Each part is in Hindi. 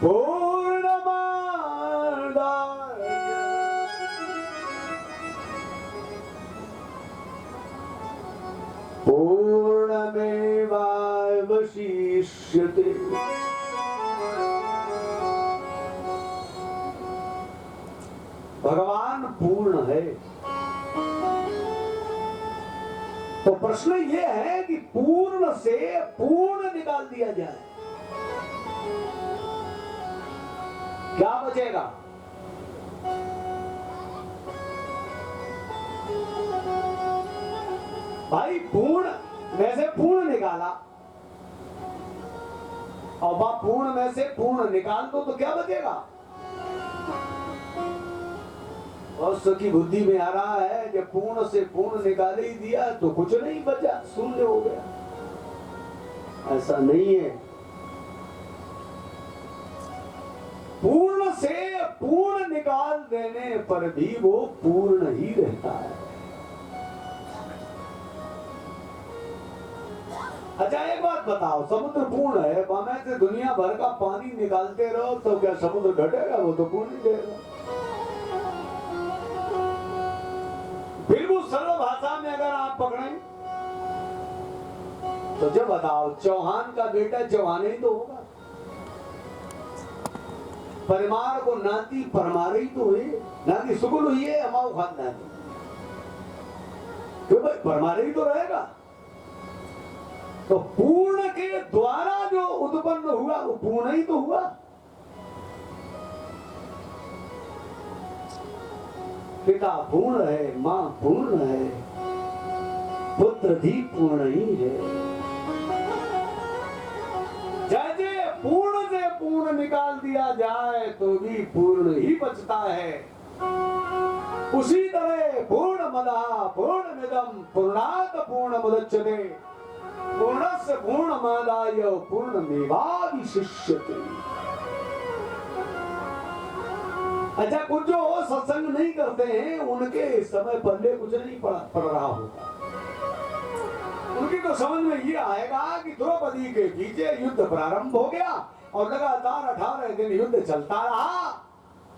पूर्णमादाय पूर्णमेवावशिष्यते। भगवान पूर्ण है। तो प्रश्न ये है कि पूर्ण से पूर्ण निकाल दिया जाए, क्या बचेगा? भाई पूर्ण में से पूर्ण निकाला और बाप पूर्ण में से पूर्ण निकाल दो तो क्या बचेगा? और उसकी बुद्धि में आ रहा है कि पूर्ण से पूर्ण निकाल ही दिया तो कुछ नहीं बचा, शून्य हो गया। ऐसा नहीं है। पूर्ण से पूर्ण निकाल देने पर भी वो पूर्ण ही रहता है। अच्छा एक बात बताओ, समुद्र पूर्ण है, वहां से दुनिया भर का पानी निकालते रहो तो क्या समुद्र घटेगा? वो तो पूर्ण ही रहेगा। फिर वो सरल भाषा में अगर आप पकड़ें तो जब बताओ, चौहान का बेटा चौहान ही तो होगा, परिवार को नाती परमार ही तो हुई, ना कि सुगुल हुई है हमारे खानदान, क्यों भाई परमार ही तो रहेगा। तो पूर्ण के द्वारा जो उत्पन्न हुआ वो पूर्ण ही तो हुआ। पिता पूर्ण है, मां पूर्ण है, पुत्र भी पूर्ण ही है। जैसे पूर्ण से पूर्ण निकाल दिया जाए तो भी पूर्ण ही बचता है। उसी तरह पूर्ण मदा पूर्ण मिदम पूर्णात पूर्ण मुदच्यते पूर्णस्य पूर्णमादाय पूर्णमेवावशिष्यते। अच्छा, कुछ जो सत्संग नहीं करते हैं उनके समय पहले कुछ नहीं पड़ रहा होगा। उनकी तो समझ में ये आएगा कि द्रौपदी के पीछे युद्ध प्रारंभ हो गया और लगातार 18 दिन युद्ध चलता रहा।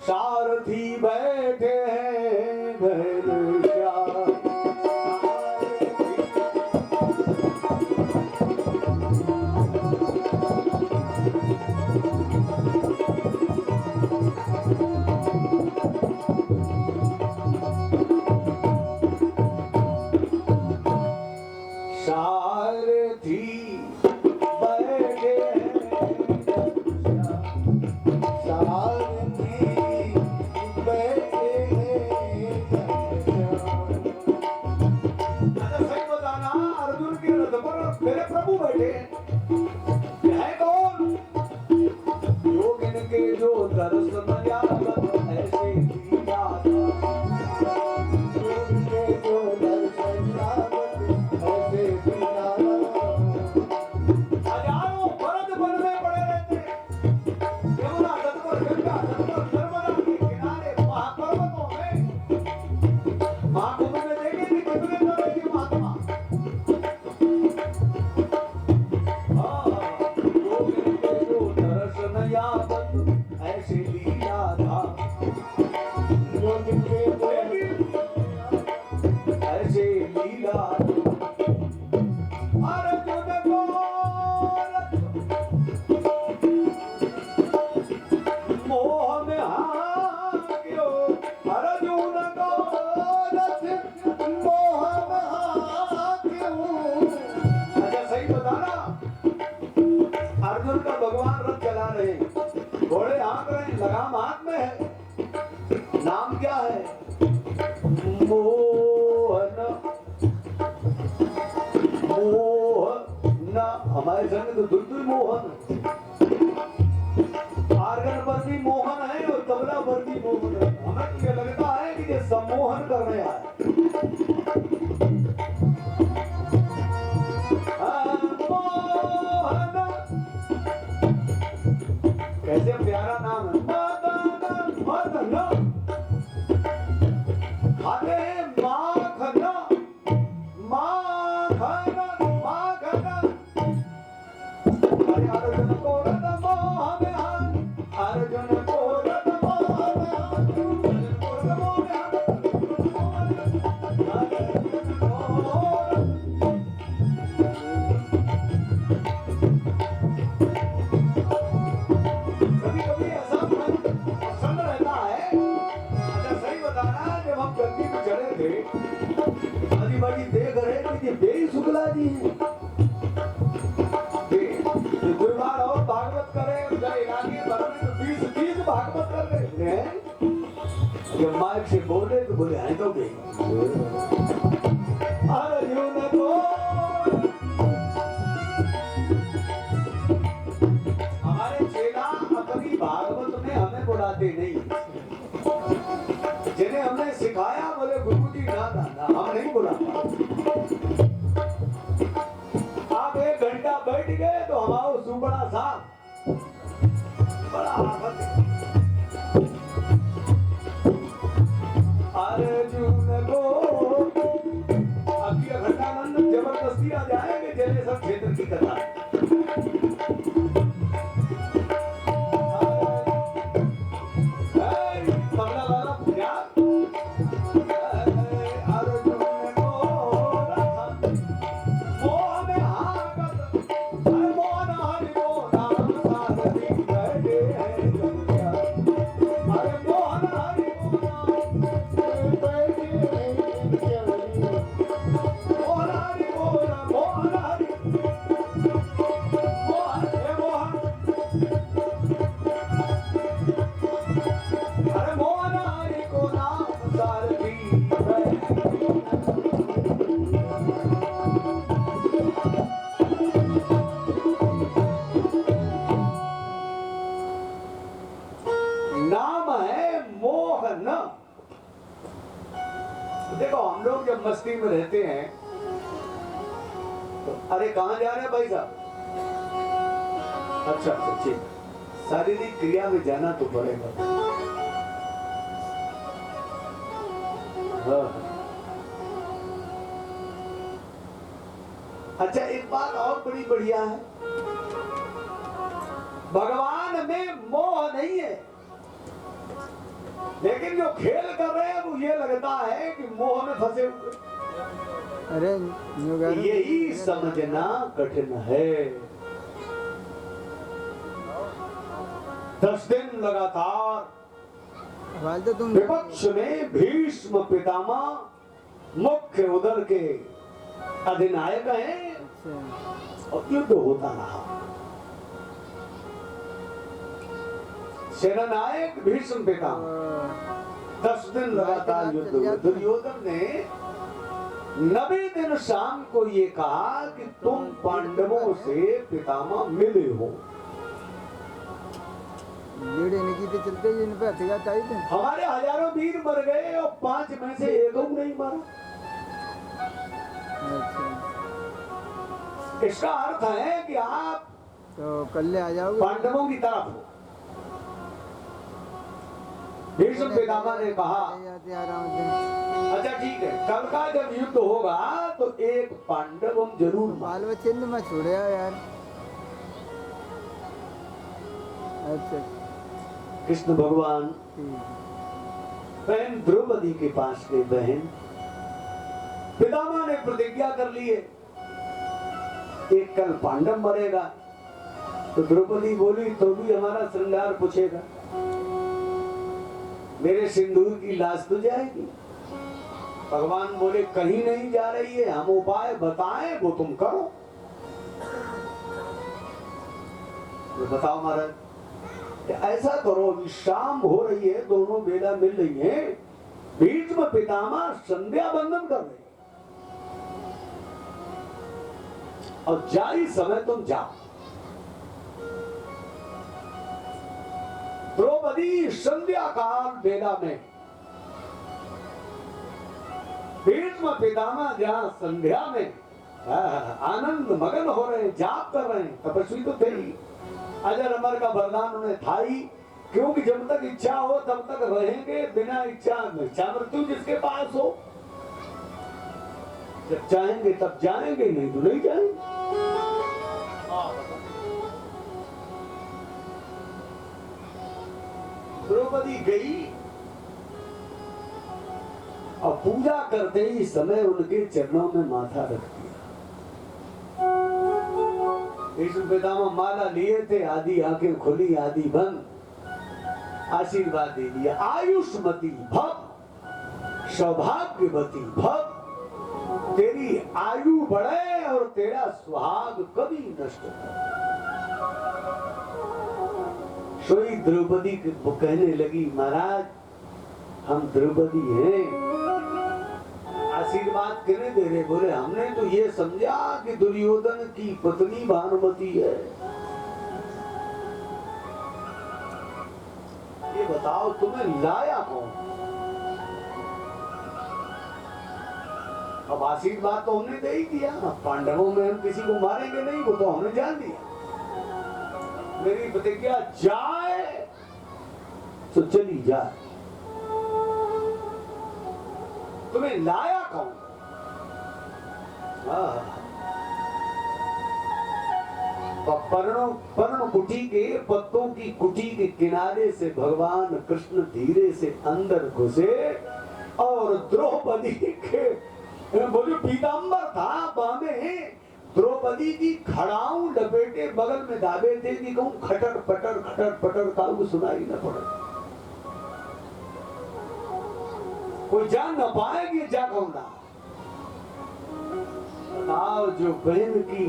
सारथी बैठे हैं घनश्याम, मेरे प्रभु बैठे है कौन? योग इनके जो दर्शन यावत ऐसे दिया था, योग इनके जो दर्शन यावत ऐसे दिया था। हजारों भरत वन में पड़े रहते, यमुना तट पर, गंगा तट पर, नर्मदा के किनारे महापर्वतों में, महाकुंभ में देखे थे कितने तरह के महात्मा। ऐसे लीला था, ऐसे लीला अर्जुन को मोह में हाक्यो, अर्जुन को मोह में हाक्यो। अच्छा सही बताना, अर्जुन का भगवान रथ चला रहे, घोड़े हाँक रहे हैं, लगाम हाथ में है, नाम क्या है? मोहन। मोहन हमारे संग तो दुर्दुल मोहन, आर्गन पर भी मोहन है और तबला पर भी मोहन है। हमें ये लगता है कि ये सम्मोहन करने आए। कैसे प्यारा नाम है, मदन खाते माखन माखन माखन। अर्जुन को रथ मोह में हाथ, जब माइक से बोले तो बोले हैं तो गई अर्जुन को हमारे चेला अपनी भागवत में हमें बुलाते नहीं, जिन्हें हमने सिखाया बोले गुरुजी ना ना ना हम नहीं बुलाते। आप 1 घंटा बैठ गए तो हमारा सुबड़ा साहब बड़ा आफत है। अर्जुन को अब ये घंटानंद जबरदस्ती आ जाएंगे जैसे सब क्षेत्र की कथा है। तबला वाला पूजा मस्ती में रहते हैं तो अरे कहां जा रहे हैं भाई साहब? अच्छा अच्छा ठीक, शारीरिक क्रिया में जाना तो पड़ेगा। हाँ। अच्छा एक बात और बड़ी बढ़िया है, भगवान में मोह नहीं है, लेकिन जो खेल कर रहे हैं वो ये लगता है कि मोह में फंसे हुए। अरे यही समझना कठिन है। 10 दिन लगातार विपक्ष में भीष्म पितामह मुख्य उदर के अधिनायक हैं और युद्ध होता रहा। सेनानायक भीष्म पितामह 10 दिन लगातार युद्ध हुआ। दुर्योधन ने 90 दिन शाम को ये कहा कि तुम पांडवों से पितामह मिले हो। चलते इन पे थे। हमारे हजारों वीर मर गए और 5 में से एक नहीं मारा। अच्छा। इसका अर्थ है कि आप तो कल आ जाओगे पांडवों की तरफ हो। भीष्म पितामह ने कहा अच्छा ठीक है, कल का जब युद्ध होगा तो एक पांडव हम जरूर बाल बच्चे ने मैं छोड़े यार। अच्छा कृष्ण भगवान बहन द्रौपदी के पास गए। बहन पितामह ने प्रतिज्ञा कर ली है एक कल पांडव मरेगा, तो द्रौपदी बोली तो भी हमारा श्रृंगार पूछेगा, मेरे सिंदूर की लाश तो जाएगी। भगवान बोले कहीं नहीं जा रही है, हम उपाय बताएं वो तुम करो। तो बताओ महाराज, ऐसा करो अभी शाम हो रही है, दोनों बेला मिल रही है, बीच में पितामह संध्या बंदन कर रहे और जारी समय तुम जाओ। द्रौपदी संध्या काल बेला में भीष्म पितामह जहां संध्या में आनंद मगन हो रहे, जाप कर रहे हैं, तपस्वी तो थे ही, अजर अमर का वरदान उन्हें था ही, क्योंकि जब तक इच्छा हो तब तक रहेंगे, बिना इच्छा मृत्यु जिसके पास हो, जब चाहेंगे तब जाएंगे, नहीं तो नहीं जाएंगे। द्रौपदी गई और पूजा करते ही समय उनके चरणों में माथा रख दिया। भीष्म पितामह माला लिए थे, आधी आंखें खुली आधी बंद, आशीर्वाद दे दिया, आयुष्मती भव सौभाग्यवती भव, तेरी आयु बढ़े और तेरा सुहाग कभी नष्ट न। सोई द्रौपदी कहने लगी, महाराज हम द्रौपदी हैं, आशीर्वाद किने दे रहे? बोले हमने तो ये समझा कि दुर्योधन की पत्नी भानुमति है। ये बताओ तुम्हें लाया कौन? अब आशीर्वाद तो हमने दे ही दिया, पांडवों में हम किसी को मारेंगे नहीं, वो तो हमने जान दिया। मेरी प्रतिज्ञा जाए तो चली जाए। तुम्हें लाया कौन? पर्ण कुटी के पत्तों की कुटी के किनारे से भगवान कृष्ण धीरे से अंदर घुसे और द्रौपदी के वो जो पीताम्बर था बामे द्रौपदी की खड़ाऊ लपेटे बगल में दाबे थे कि कहूं खटर पटर का सुनाई न पड़े, कोई जान न पाएगी जा कौना। बताओ जो बहन की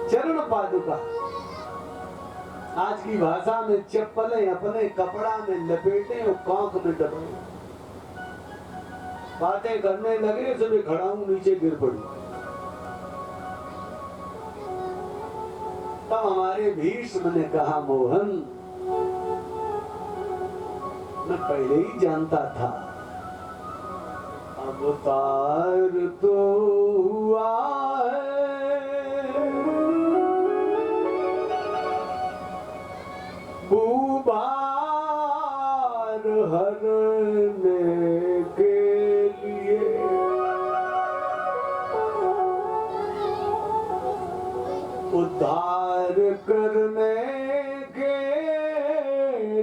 चरण पादुका, आज की भाषा में चप्पलें अपने कपड़ा में लपेटे और कांख में दबाए, बातें करने लगे सुबह खड़ा हूं नीचे गिर पड़ी। तब हमारे भीष्म ने कहा मोहन मैं पहले ही जानता था, अवतार तो हुआ है भूभार हरने के लिए, उद्धार करने के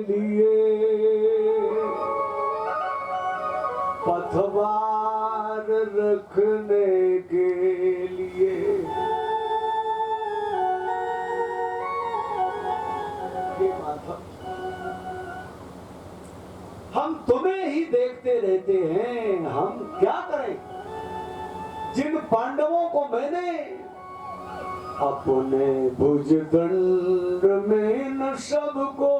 लिए, पथवार रखने के लिए। हम तुम्हें ही देखते रहते हैं, हम क्या करें? जिन पांडवों को मैंने अपने भुजदंड में न सबको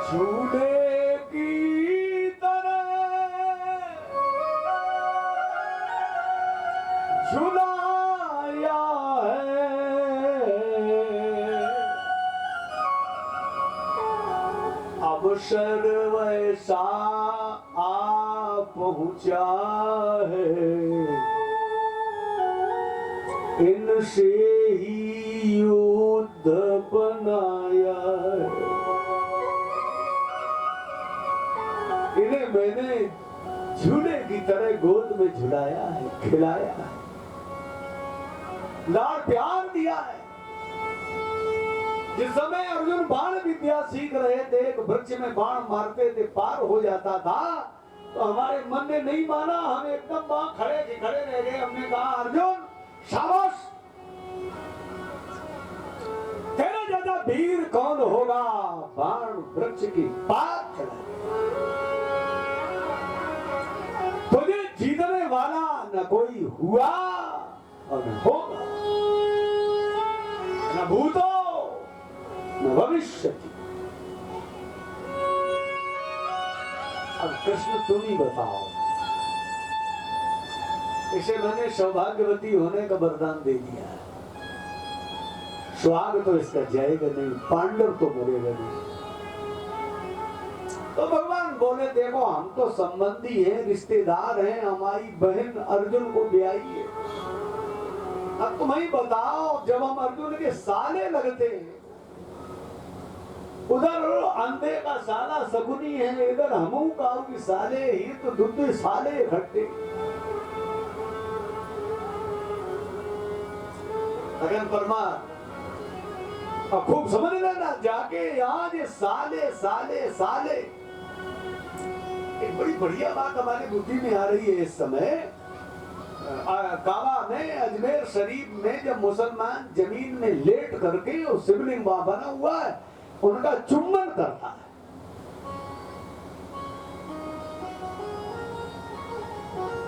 झूले की तरह झुलाया है, अवसर वैसा आ पहुंचा है, इनसे ही युद्ध बनाया है। इन्हें मैंने झूले की तरह गोद में झुलाया है, खिलाया है, लाड़ प्यार दिया है। जिस समय अर्जुन बाण विद्या सीख रहे थे, एक वृक्ष में बाण मारते थे पार हो जाता था, तो हमारे मन ने नहीं माना, हम एकदम वहां खड़े रह गए। हमने कहा अर्जुन शाबाश, तेरा ज्यादा वीर कौन होगा, बाण वृक्ष की पात चला, तुझे जीतने वाला न कोई हुआ और न होगा, न भूतो न भविष्य। अब कृष्ण तुम ही बताओ, इसे मैंने सौभाग्यवती होने का वरदान दे दिया है, सुहाग तो इसका जाएगा नहीं, पांडव तो मरेगा नहीं। तो भगवान बोले देखो हम तो संबंधी हैं, रिश्तेदार हैं, हमारी बहन अर्जुन को ब्याही है। अब तुम ही बताओ, जब हम अर्जुन के साले लगते हैं, उधर अंधे का साला सगुनी है, इधर हमू का साले ही, तो दूध साले इकट्ठे। अगर परमार अब खूब समझ लेना, जाके यहाँ ये साले साले साले, एक बड़ी बढ़िया बात हमारी बुद्धि में आ रही है इस समय। काबा में, अजमेर शरीफ में जब मुसलमान जमीन में लेट करके और शिवलिंग वहां बना हुआ है, उनका चुम्बन करता है।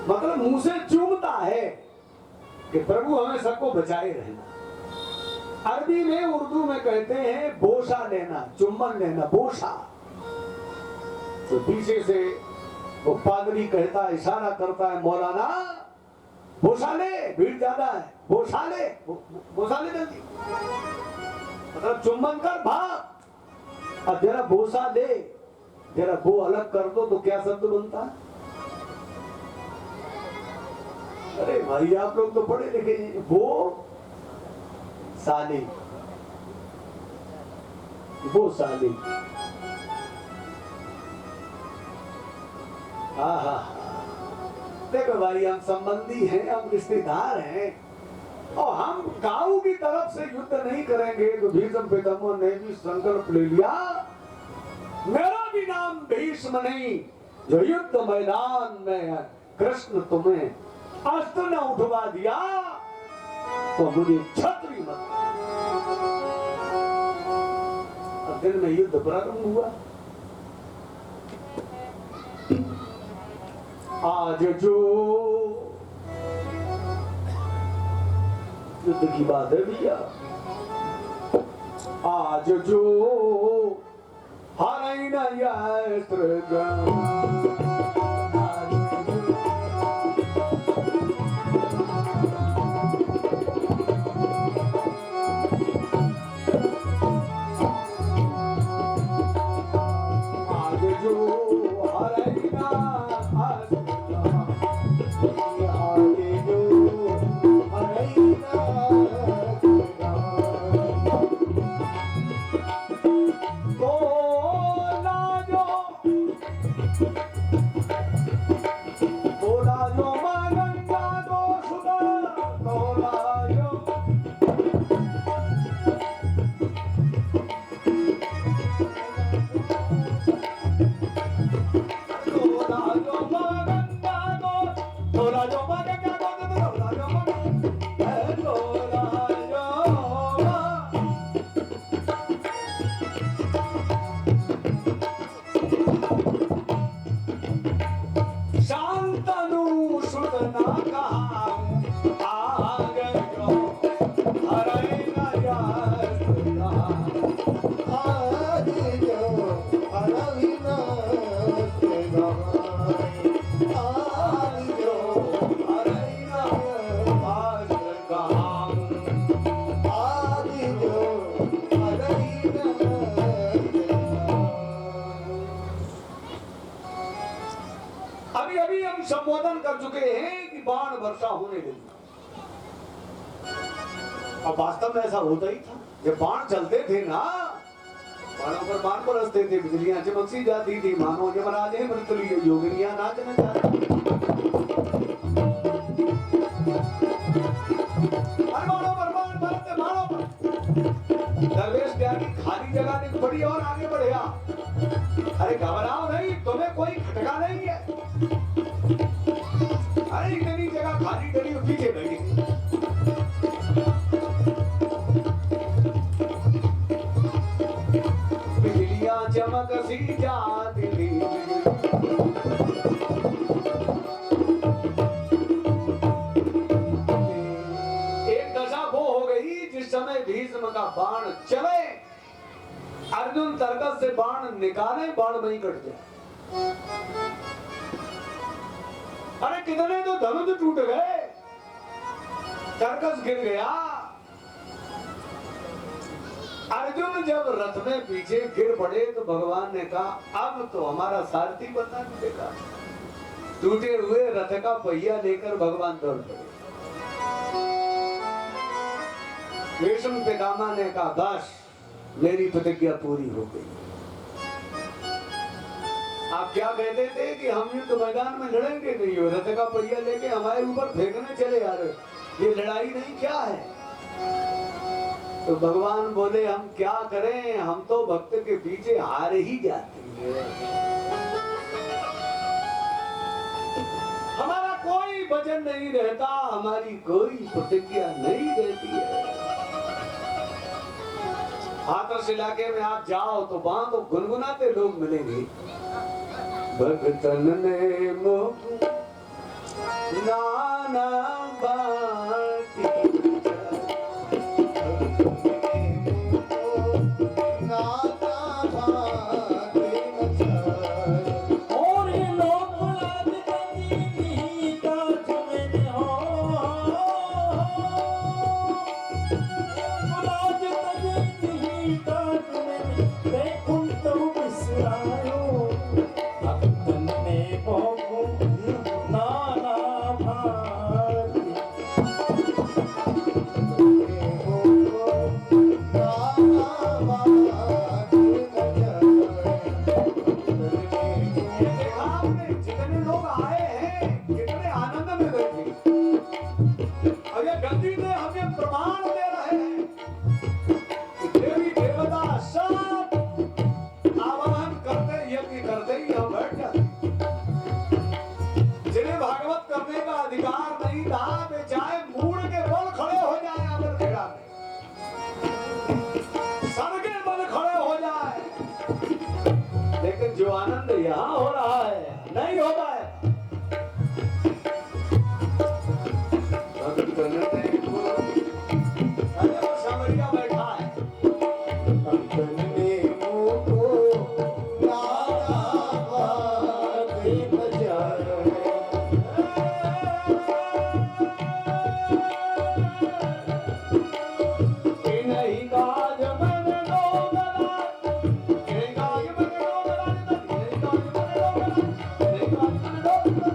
मतलब मुंह से चूमता है कि प्रभु हमें सबको बचाए रहना। अरबी में उर्दू में कहते हैं बोसा लेना, चुम्बन लेना, बोसा। तो पीछे से वो पादरी कहता है, इशारा करता है, मौलाना बोसा ले, भीड़ ज्यादा है, बोसा ले, बोसा ले जल्दी, मतलब चुम्बन कर भाग। अब जरा बोसा ले, जरा वो अलग कर दो तो क्या शब्द बनता है? अरे भाई आप लोग तो पढ़े लिखे हैं। वो साली, वो साली, आहा। देखो भाई हम संबंधी हैं, हम रिश्तेदार हैं, और हम गांव की तरफ से युद्ध नहीं करेंगे। तो भीष्म पितामह ने भी संकल्प ले लिया, मेरा भी नाम भीष्म नहीं, जो युद्ध मैदान में है, कृष्ण तुम्हें अस्त्र न उठवा दिया तो मुझे छत्री मत। अब दिन में युद्ध प्रारंभ हुआ। आज जो युद्ध की बात है भैया, आज जो हर संबोधन कर चुके हैं कि बाण वर्षा होने लगी। अब वास्तव में ऐसा होता ही था, जब बाण चलते थे ना, बाणों पर बाण बरसते थे, बिजलियां चमकती जाती थी, मानो यमराज है मृतुल्य, योगिनियां नाचने जाती। बाणों पर बाण बरसते, बाणों पर दरवेश त्यागी खाली जगह नहीं पड़ी और आगे बढ़िया। अरे घबराओ नहीं, तुम्हें कोई खटका नहीं है। अरे इतनी जगह खाली करी, पीछे बैठी। बिजलियां चमक सी जाती थी, एक दशा वो हो गई जिस समय भीष्म का बाण चले, अर्जुन तरकस से बाण निकाले, बाण वहीं कट जाए। अरे कितने तो धनुष टूट गए, तरकस गिर गया। अर्जुन जब रथ में पीछे गिर पड़े तो भगवान ने कहा अब तो हमारा सारथी बनना मिलेगा। टूटे हुए रथ का पहिया लेकर भगवान दौड़ पड़े। भीष्म पितामह ने कहा बस मेरी प्रतिज्ञा पूरी हो गई। आप क्या कहते थे कि हम युद्ध मैदान में लड़ेंगे नहीं, हो रथ का पहिया लेके हमारे ऊपर फेंकने चले आ रहे, ये लड़ाई नहीं क्या है? तो भगवान बोले हम क्या करें, हम तो भक्त के पीछे हार ही जाते हैं, हमारा कोई वचन नहीं रहता, हमारी कोई प्रतिज्ञा नहीं रहती है। हाथरस इलाके में आप जाओ तो वहां तो गुनगुनाते लोग मिलेंगे। भगतन ने मोह नाना बाती काट में वैकुंठ विसरायो भक्तन ने बहु नाना भांति ये देखा आपने जितने लोग आए हैं कितने आनंद में बैठे और ये गद्दी में हमें प्रमाण दे रहे हैं कि देवी देवता सब आवाहन करते यज्ञ करते ही हम बैठ जाते जिन्हें भागवत करने का अधिकार नहीं था वे चाहे मूड़ के बल खड़े हो जाए अमर खेड़ा में सर के बल खड़े हो जाए लेकिन जो आनंद यहाँ हो रहा है नहीं हो पाए अरे वो समरिया बैठा है भक्तन ने मोको नाना भांति बजायो कि नहीं काज मन डोगरा कि नहीं काज मन डोगरा नहीं काज मन डोगरा नहीं काज मन डोगरा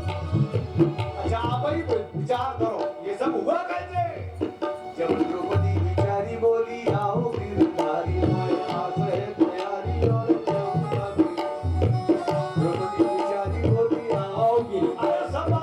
अच्छा आप ही विचार करो ये सब हुआ कैसे जब द्रौपदी बिचारी बोली आओ गिरधारी मैं आस है तुम्हारी और द्रौपदी बिचारी बोली आओ गिरधारी अरे सब